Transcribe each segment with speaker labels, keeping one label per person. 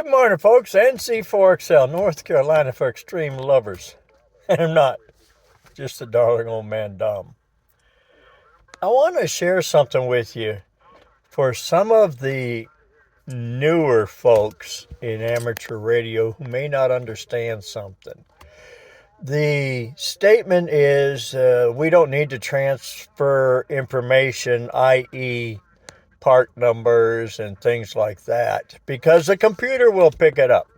Speaker 1: Good morning, folks. NC4XL, North Carolina for extreme lovers. And I'm not just a darling old man dumb. I want to share something with you for some of the newer folks in amateur radio who may not understand something. The statement is we don't need to transfer information, i.e., part numbers and things like that, because the computer will pick it up.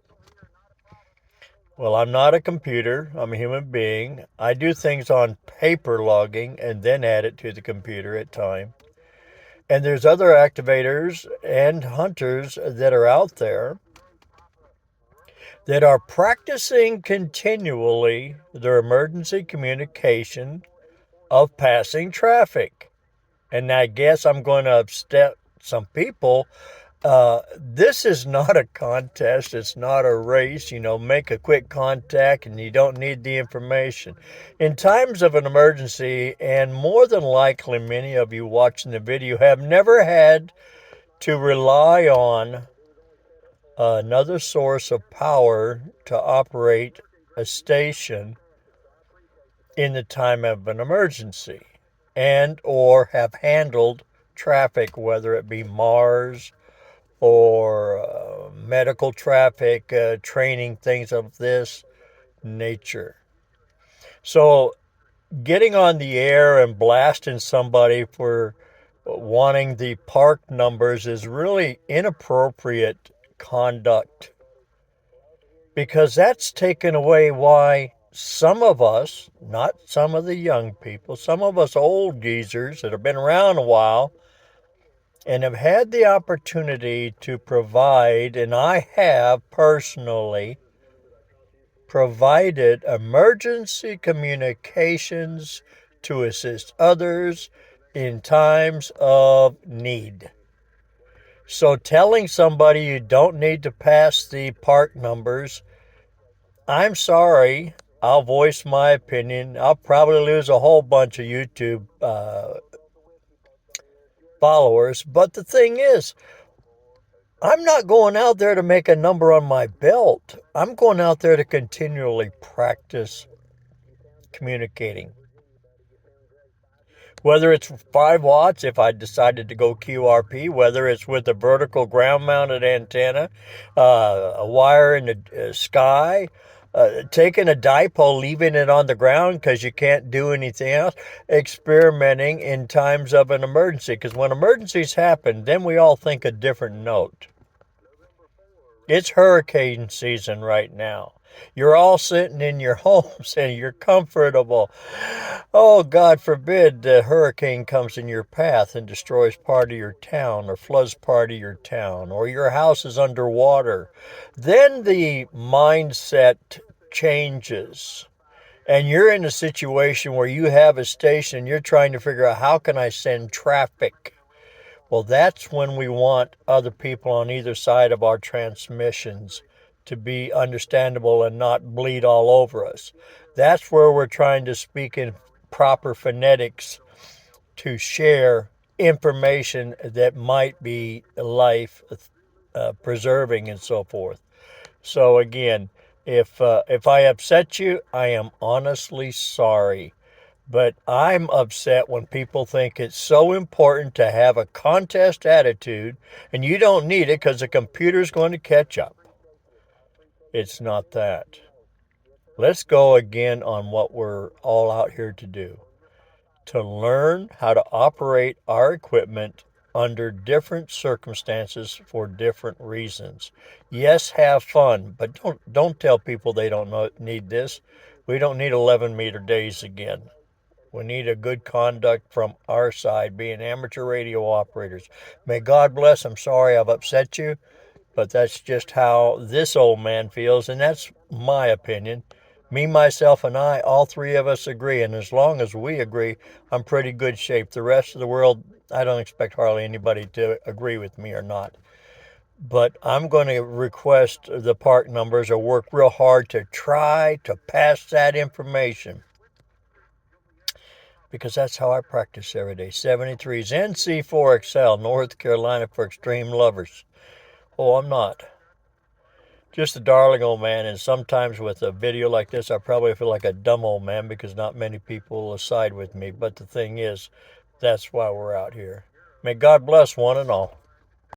Speaker 1: Well, I'm not a computer. I'm a human being. I do things on paper logging and then add it to the computer at time. And there's other activators and hunters that are out there that are practicing continually their emergency communication of passing traffic. And I guess I'm going to upset some people. This is not a contest. It's not a race. Make a quick contact and you don't need the information. In times of an emergency, and more than likely many of you watching the video have never had to rely on another source of power to operate a station in the time of an emergency, and or have handled traffic, whether it be Mars or medical traffic, training, things of this nature. So getting on the air and blasting somebody for wanting the park numbers is really inappropriate conduct, because that's taken away why some of us, not some of the young people, some of us old geezers that have been around a while and have had the opportunity to provide, and I have personally provided emergency communications to assist others in times of need. So telling somebody you don't need to pass the park numbers, I'm sorry, I'll voice my opinion. I'll probably lose a whole bunch of YouTube followers. But the thing is, I'm not going out there to make a number on my belt. I'm going out there to continually practice communicating. Whether it's 5 watts, if I decided to go QRP, whether it's with a vertical ground-mounted antenna, a wire in the sky, taking a dipole, leaving it on the ground because you can't do anything else, experimenting in times of an emergency. Because when emergencies happen, then we all think a different note. It's hurricane season right now. You're all sitting in your homes and you're comfortable. Oh, God forbid the hurricane comes in your path and destroys part of your town or floods part of your town, or your house is underwater. Then the mindset changes. And you're in a situation where you have a station, you're trying to figure out, how can I send traffic? Well, that's when we want other people on either side of our transmissions to be understandable and not bleed all over us. That's where we're trying to speak in proper phonetics to share information that might be life preserving and so forth. So again, if I upset you, I am honestly sorry. But I'm upset when people think it's so important to have a contest attitude and you don't need it because the computer's going to catch up. It's not that. Let's go again on what we're all out here to do. To learn how to operate our equipment under different circumstances for different reasons. Yes, have fun, but don't tell people they don't need this. We don't need 11-meter days again. We need a good conduct from our side, being amateur radio operators. May God bless. I'm sorry I've upset you, but that's just how this old man feels, and that's my opinion. Me, myself, and I, all three of us agree, and as long as we agree, I'm pretty good shape. The rest of the world, I don't expect hardly anybody to agree with me or not. But I'm going to request the park numbers or work real hard to try to pass that information, because that's how I practice every day. 73's NC4XL, North Carolina for extreme lovers. Oh, I'm not. Just a darling old man, and sometimes with a video like this, I probably feel like a dumb old man because not many people will side with me. But the thing is, that's why we're out here. May God bless one and all.